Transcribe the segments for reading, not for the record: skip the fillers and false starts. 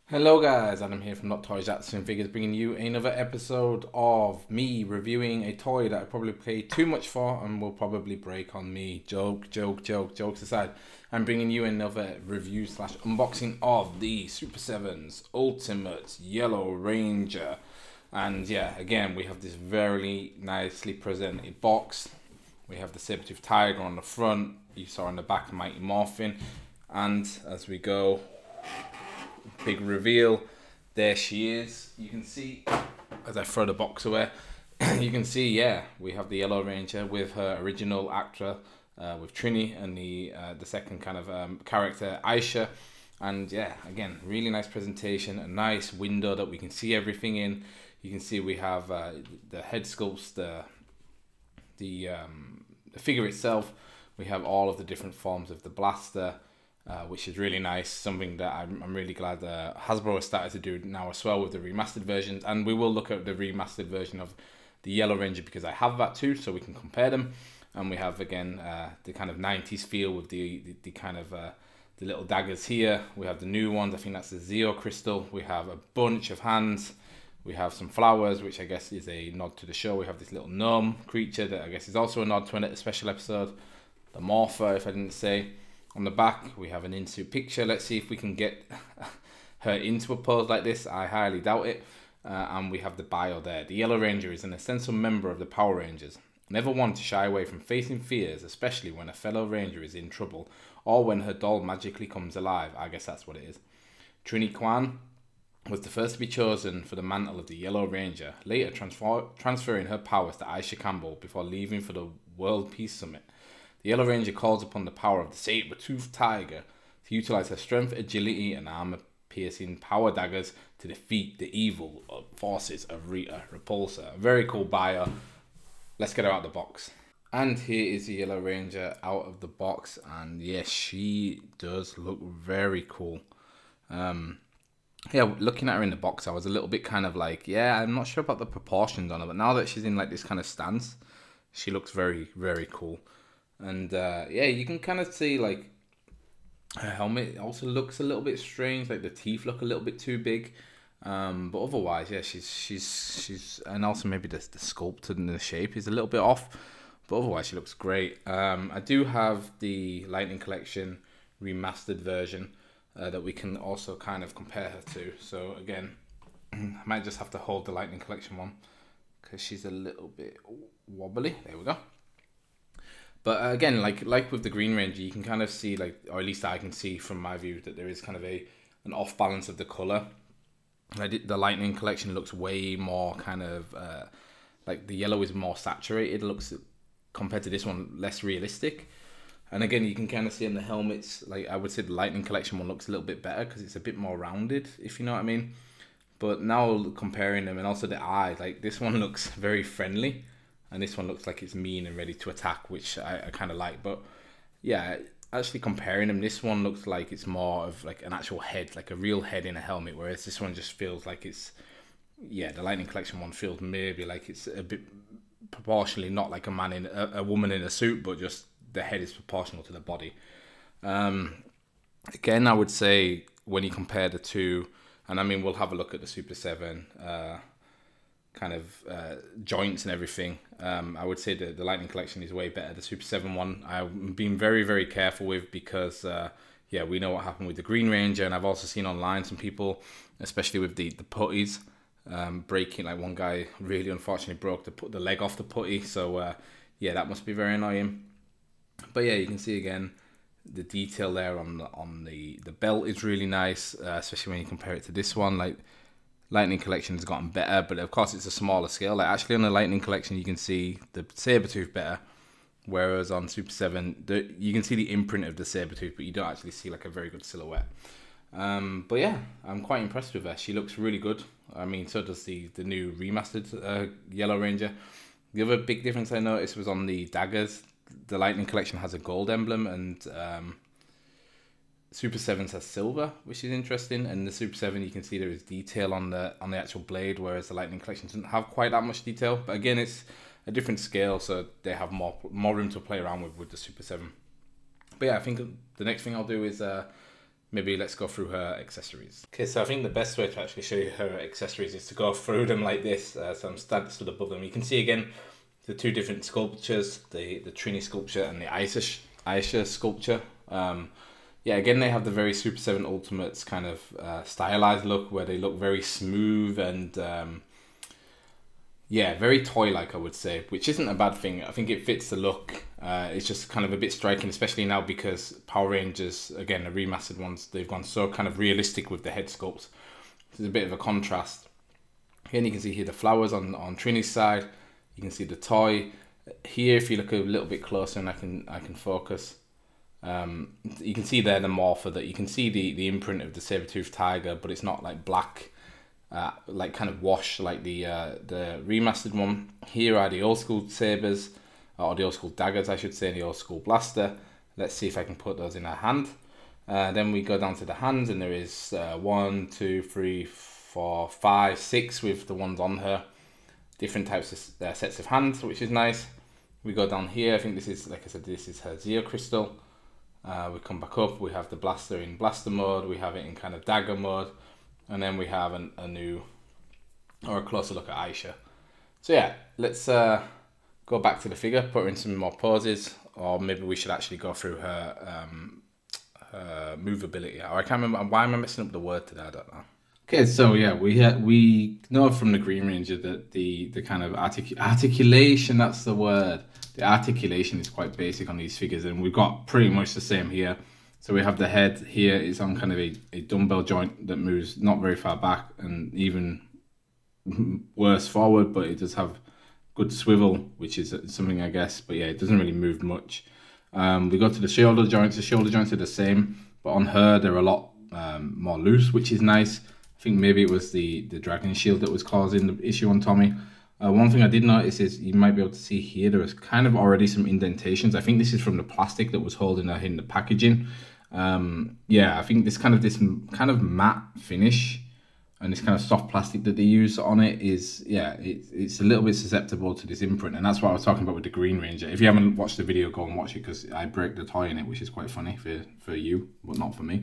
Hello guys, Adam here from Not Toys Action Figures, bringing you another episode of me reviewing a toy that I probably paid too much for and will probably break on me. Jokes aside. I'm bringing you another review slash unboxing of the Super7's Ultimate Yellow Ranger. And yeah, again, we have this very nicely presented box. We have the saber-tooth tiger on the front. You saw on the back Mighty Morphin. And as we go, big reveal, there she is. You can see as I throw the box away, you can see, yeah, we have the Yellow Ranger with her original actor, with Trini, and the second kind of character, Aisha. And yeah, again, really nice presentation, a nice window that we can see everything in. You can see we have the head sculpts, the figure itself. We have all of the different forms of the blaster, which is really nice. Something that I'm really glad Hasbro has started to do now as well with the remastered versions. And we will look at the remastered version of the Yellow Ranger because I have that too, so we can compare them. And we have again the kind of 90s feel with the kind of the little daggers here. We have the new ones. I think that's the Zeo crystal. We have a bunch of hands. We have some flowers, which I guess is a nod to the show. We have this little gnome creature that I guess is also a nod to a special episode. The Morpher, if I didn't say. On the back, we have an in-suit picture. Let's see if we can get her into a pose like this. I highly doubt it. And we have the bio there. The Yellow Ranger is an essential member of the Power Rangers. Never one to shy away from facing fears, especially when a fellow Ranger is in trouble, or when her doll magically comes alive. I guess that's what it is. Trini Kwan was the first to be chosen for the mantle of the Yellow Ranger, later transferring her powers to Aisha Campbell before leaving for the World Peace Summit. The Yellow Ranger calls upon the power of the saber-toothed tiger to utilize her strength, agility, and armor-piercing power daggers to defeat the evil forces of Rita Repulsa. A very cool bio. Let's get her out of the box. And here is the Yellow Ranger out of the box, and yes, she does look very cool. Yeah, looking at her in the box, I was a little bit kind of like, yeah, I'm not sure about the proportions on her, but now that she's in like this kind of stance, she looks very, very cool. And yeah, you can kind of see like her helmet also looks a little bit strange, like the teeth look a little bit too big. But otherwise, yeah, she's and also maybe the sculpt and the shape is a little bit off, but otherwise she looks great. I do have the Lightning Collection remastered version that we can also kind of compare her to. So again, I might just have to hold the Lightning Collection one because she's a little bit wobbly. There we go. But again, like with the Green Ranger, you can kind of see, like, or at least I can see from my view, that there is kind of an off balance of the color. The Lightning Collection looks way more kind of like the yellow is more saturated. It looks, compared to this one, less realistic. And again, you can kind of see in the helmets, like I would say the Lightning Collection one looks a little bit better because it's a bit more rounded, if you know what I mean. But now comparing them, and also the eye, like this one looks very friendly. And this one looks like it's mean and ready to attack, which I kind of like. But yeah, actually comparing them, this one looks like it's more of like an actual head, like a real head in a helmet, whereas this one just feels like it's, yeah, the Lightning Collection one feels maybe like it's a bit proportionally not like a woman in a suit, but just the head is proportional to the body. Again, I would say when you compare the two, and I mean, we'll have a look at the Super7 kind of joints and everything. I would say the Lightning Collection is way better. The Super7 one I've been very, very careful with because yeah, we know what happened with the Green Ranger, and I've also seen online some people, especially with the putties, breaking, like one guy really unfortunately broke the leg off the putty, so yeah, that must be very annoying. But yeah, you can see again the detail there on the belt is really nice, especially when you compare it to this one. Like, Lightning Collection has gotten better, but of course it's a smaller scale. Like, actually on the Lightning Collection you can see the saber-tooth better, whereas on Super7 you can see the imprint of the saber-tooth, but you don't actually see like a very good silhouette. But yeah, I'm quite impressed with her. She looks really good. I mean, so does the new remastered Yellow Ranger. The other big difference I noticed was on the daggers. The Lightning Collection has a gold emblem, and Super7 has silver, which is interesting. And the Super7, you can see there is detail on the actual blade, whereas the Lightning Collection doesn't have quite that much detail. But again, it's a different scale, so they have more room to play around with the Super7. But yeah, I think the next thing I'll do is maybe let's go through her accessories. Okay, so I think the best way to actually show you her accessories is to go through them like this. So I'm stood above them. You can see again the two different sculptures, the Trini sculpture and the Aisha sculpture. Yeah, again, they have the very Super 7 Ultimates kind of stylized look where they look very smooth and yeah, very toy-like, I would say, which isn't a bad thing. I think it fits the look. It's just kind of a bit striking, especially now because Power Rangers, again, the remastered ones, they've gone so kind of realistic with the head sculpts. There's a bit of a contrast. Again, you can see here the flowers on Trini's side. You can see the toy. Here, if you look a little bit closer and I can focus, you can see there the morpher, that you can see the imprint of the saber-toothed tiger, but it's not like black, like kind of wash like the remastered one. Here are the old school sabers, or the old school daggers I should say, and the old school blaster. Let's see if I can put those in our hand. Then we go down to the hands, and there is 1, 2, 3, 4, 5, 6 with the ones on her. Different types of sets of hands, which is nice. We go down here, I think this is, like I said, this is her Zeo crystal. We come back up, we have the blaster in blaster mode, we have it in kind of dagger mode, and then we have a new, or a closer look at Aisha. So yeah, let's go back to the figure, put her in some more poses, or maybe we should actually go through her, her movability. Or I can't remember, why am I messing up the word today, I don't know. Okay, so yeah, we know from the Green Ranger that the kind of articulation, that's the word. The articulation is quite basic on these figures, and we've got pretty much the same here. So we have the head here, it's on kind of a dumbbell joint that moves not very far back and even worse forward, but it does have good swivel, which is something I guess, but yeah, it doesn't really move much. We go to the shoulder joints are the same, but on her they're a lot more loose, which is nice. I think maybe it was the dragon shield that was causing the issue on Tommy. One thing I did notice is you might be able to see here there is kind of already some indentations. I think this is from the plastic that was holding her in the packaging. Yeah, I think this kind of matte finish and this kind of soft plastic that they use on it is, yeah, it's a little bit susceptible to this imprint, and that's what I was talking about with the Green Ranger. If you haven't watched the video, go and watch it because I break the toy in it, which is quite funny for you, but not for me.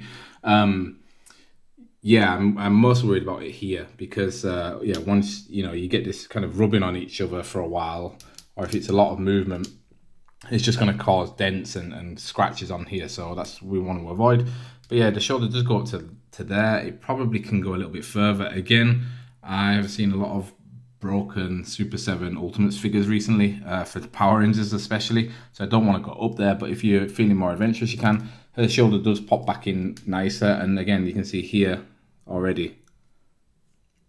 Yeah, I'm most worried about it here because, yeah, once, you know, you get this kind of rubbing on each other for a while, or if it's a lot of movement, it's just going to cause dents and scratches on here. So that's what we want to avoid. But yeah, the shoulder does go up to there. It probably can go a little bit further. Again, I have seen a lot of broken Super 7 Ultimates figures recently, for the Power Rangers especially. So I don't want to go up there, but if you're feeling more adventurous, you can. Her shoulder does pop back in nicer. And again, you can see here, already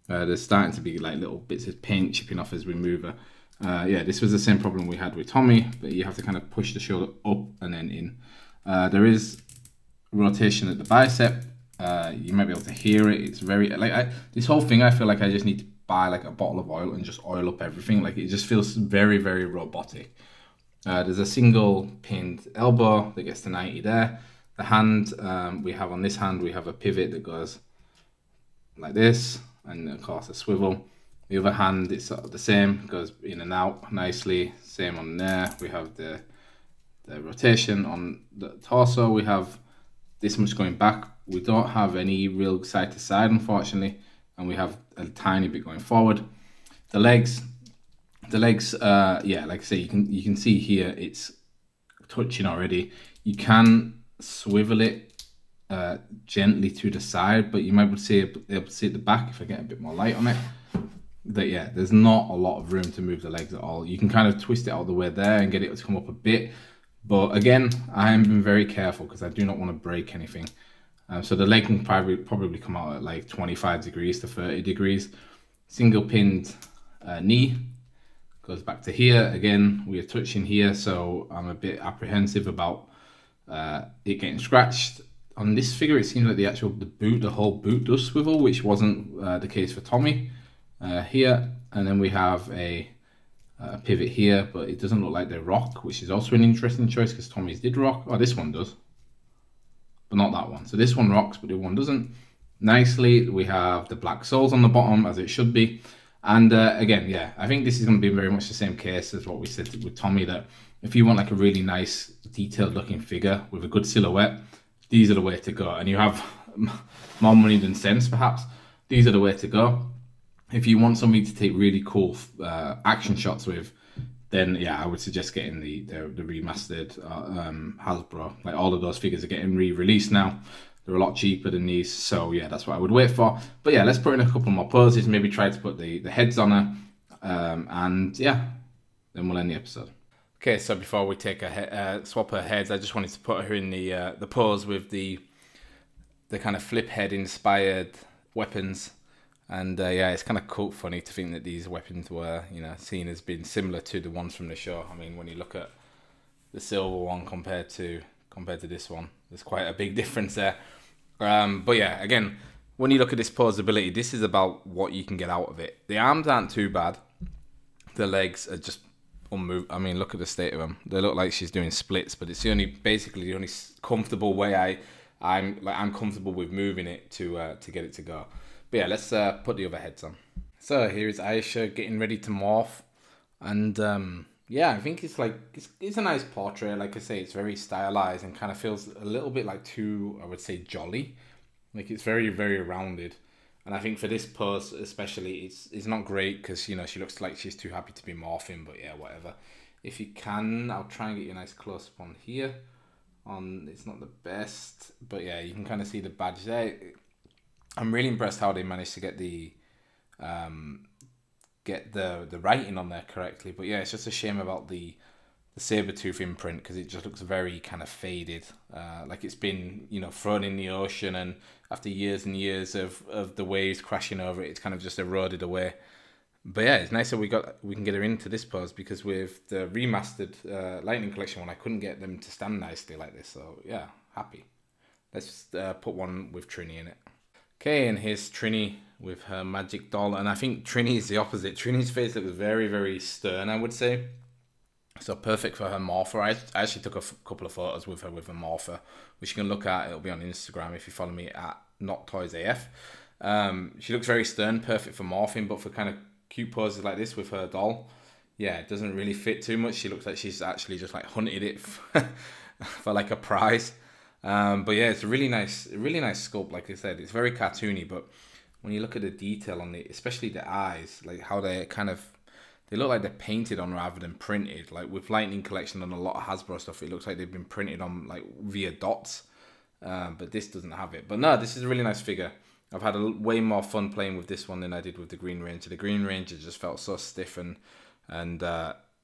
there's starting to be like little bits of paint chipping off as we move her. Yeah, this was the same problem we had with Tommy, but you have to kind of push the shoulder up and then in. There is rotation at the bicep. You might be able to hear it. It's very like this whole thing, I feel like I just need to buy like a bottle of oil and just oil up everything. Like it just feels very, very robotic. There's a single pinned elbow that gets to 90 there. The hand, we have on this hand, we have a pivot that goes like this, and of course a swivel. The other hand, it's sort of the same, goes in and out nicely. Same on there. We have the rotation on the torso. We have this much going back. We don't have any real side to side, unfortunately, and we have a tiny bit going forward. The legs, yeah, like I say, you can see here it's touching already. You can swivel it gently to the side, but you might be able to see at the back if I get a bit more light on it. That yeah, there's not a lot of room to move the legs at all. You can kind of twist it out the way there and get it to come up a bit, but again, I am being very careful because I do not want to break anything. So the leg can probably come out at like 25 degrees to 30 degrees. Single pinned knee goes back to here. Again, we are touching here, so I'm a bit apprehensive about it getting scratched. On this figure, it seems like the whole boot does swivel, which wasn't the case for Tommy. Here, and then we have a pivot here, but it doesn't look like they rock, which is also an interesting choice because Tommy's did rock. Oh, this one does, but not that one. So this one rocks, but the one doesn't. Nicely, we have the black soles on the bottom, as it should be. And again, yeah, I think this is going to be very much the same case as what we said with Tommy, that if you want like a really nice detailed looking figure with a good silhouette, these are the way to go. And you have more money than sense, perhaps, these are the way to go. If you want something to take really cool action shots with, then yeah, I would suggest getting the remastered Hasbro. Like, all of those figures are getting re-released now. They're a lot cheaper than these, so yeah, that's what I would wait for. But yeah, let's put in a couple more poses, maybe try to put the heads on her, and yeah, then we'll end the episode. Okay, so before we take swap her heads, I just wanted to put her in the pose with the kind of flip head inspired weapons. And yeah, it's kind of funny to think that these weapons were, you know, seen as being similar to the ones from the show. I mean, when you look at the silver one compared to this one, there's quite a big difference there. But yeah, again, when you look at this posability, this is about what you can get out of it. The arms aren't too bad. The legs are just unmoved. I mean, look at the state of them. They look like she's doing splits, but it's basically the only comfortable way I'm comfortable with moving it to get it to go. But yeah, let's put the other heads on. So here is Aisha getting ready to morph, and yeah, I think it's a nice portrait. Like I say, it's very stylized and kind of feels a little bit like too, I would say, jolly. Like, it's very, very rounded, and I think for this pose especially, it's not great because, you know, she looks like she's too happy to be morphing. But yeah, whatever. If you can, I'll try and get you a nice close up on here. It's not the best, but yeah, you can kind of see the badge there. I'm really impressed how they managed to get the writing on there correctly. But yeah, it's just a shame about the saber-tooth imprint, because it just looks very kind of faded, like it's been, you know, thrown in the ocean, and after years and years of the waves crashing over it, it's kind of just eroded away. But yeah, it's nice that we can get her into this pose, because with the remastered Lightning Collection one, I couldn't get them to stand nicely like this. So yeah, happy. Let's put one with Trini in it. Okay, and here's Trini with her magic doll, and I think Trini is the opposite. Trini's face looks very, very stern, I would say. So perfect for her morpher. I actually took a couple of photos with her with a morpher, which you can look at. It'll be on Instagram if you follow me at NotToysAF. She looks very stern, perfect for morphing, but for kind of cute poses like this with her doll, yeah, it doesn't really fit too much. She looks like she's actually just like hunted it for like a prize. But yeah, it's a really nice sculpt. Like I said, it's very cartoony, but when you look at the detail on it, especially the eyes, like how they look like they're painted on rather than printed. Like with Lightning Collection and a lot of Hasbro stuff, it looks like they've been printed on like via dots, but this doesn't have it. But no, this is a really nice figure. I've had way more fun playing with this one than I did with the Green Ranger. The Green Ranger just felt so stiff and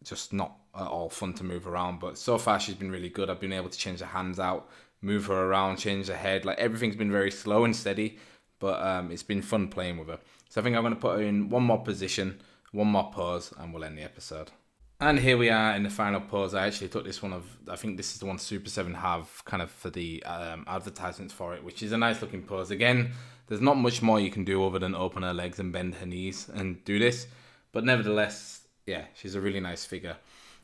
just not at all fun to move around. But so far she's been really good. I've been able to change her hands out, move her around, change her head. Like, everything's been very slow and steady, but it's been fun playing with her. So I think I'm going to put her in one more position, one more pose, and we'll end the episode. And here we are in the final pose. I actually took this one I think this is the one Super7 have kind of for the advertisements for it, which is a nice looking pose. Again, there's not much more you can do other than open her legs and bend her knees and do this. But nevertheless, yeah, she's a really nice figure.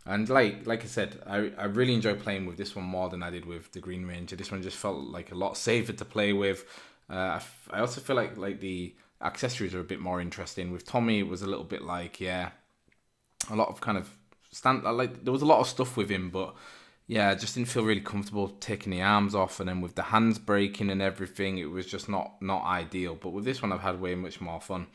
And like I said, I really enjoy playing with this one more than I did with the Green Ranger. This one just felt like a lot safer to play with. I also feel like the accessories are a bit more interesting. With Tommy, it was a little bit like, yeah, a lot of kind of there was a lot of stuff with him, but yeah, I just didn't feel really comfortable taking the arms off, and then with the hands breaking and everything, it was just not ideal. But with this one, I've had way much more fun.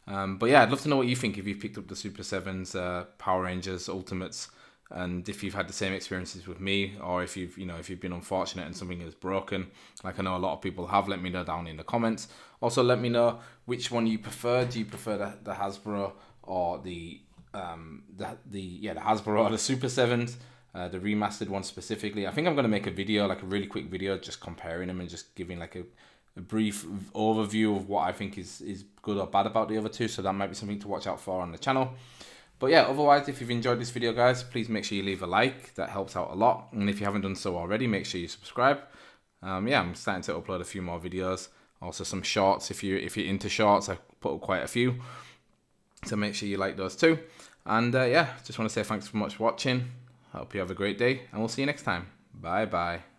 But yeah, I'd love to know what you think if you've picked up the Super7's Power Rangers Ultimates, and if you've had the same experiences with me, or if you've been unfortunate and something is broken, like I know a lot of people have. Let me know down in the comments. Also, let me know which one you prefer. Do you prefer the Hasbro or the Hasbro or the Super7s? The remastered one specifically. I think I'm going to make a video, like a really quick video, just comparing them and just giving like a brief overview of what I think is good or bad about the other two. So that might be something to watch out for on the channel. But yeah, otherwise, if you've enjoyed this video, guys, please make sure you leave a like. That helps out a lot. And if you haven't done so already, make sure you subscribe. Yeah, I'm starting to upload a few more videos. Also some shorts. If you're into shorts, I put up quite a few. So make sure you like those too. And yeah, just want to say thanks so much for watching. I hope you have a great day, and we'll see you next time. Bye bye.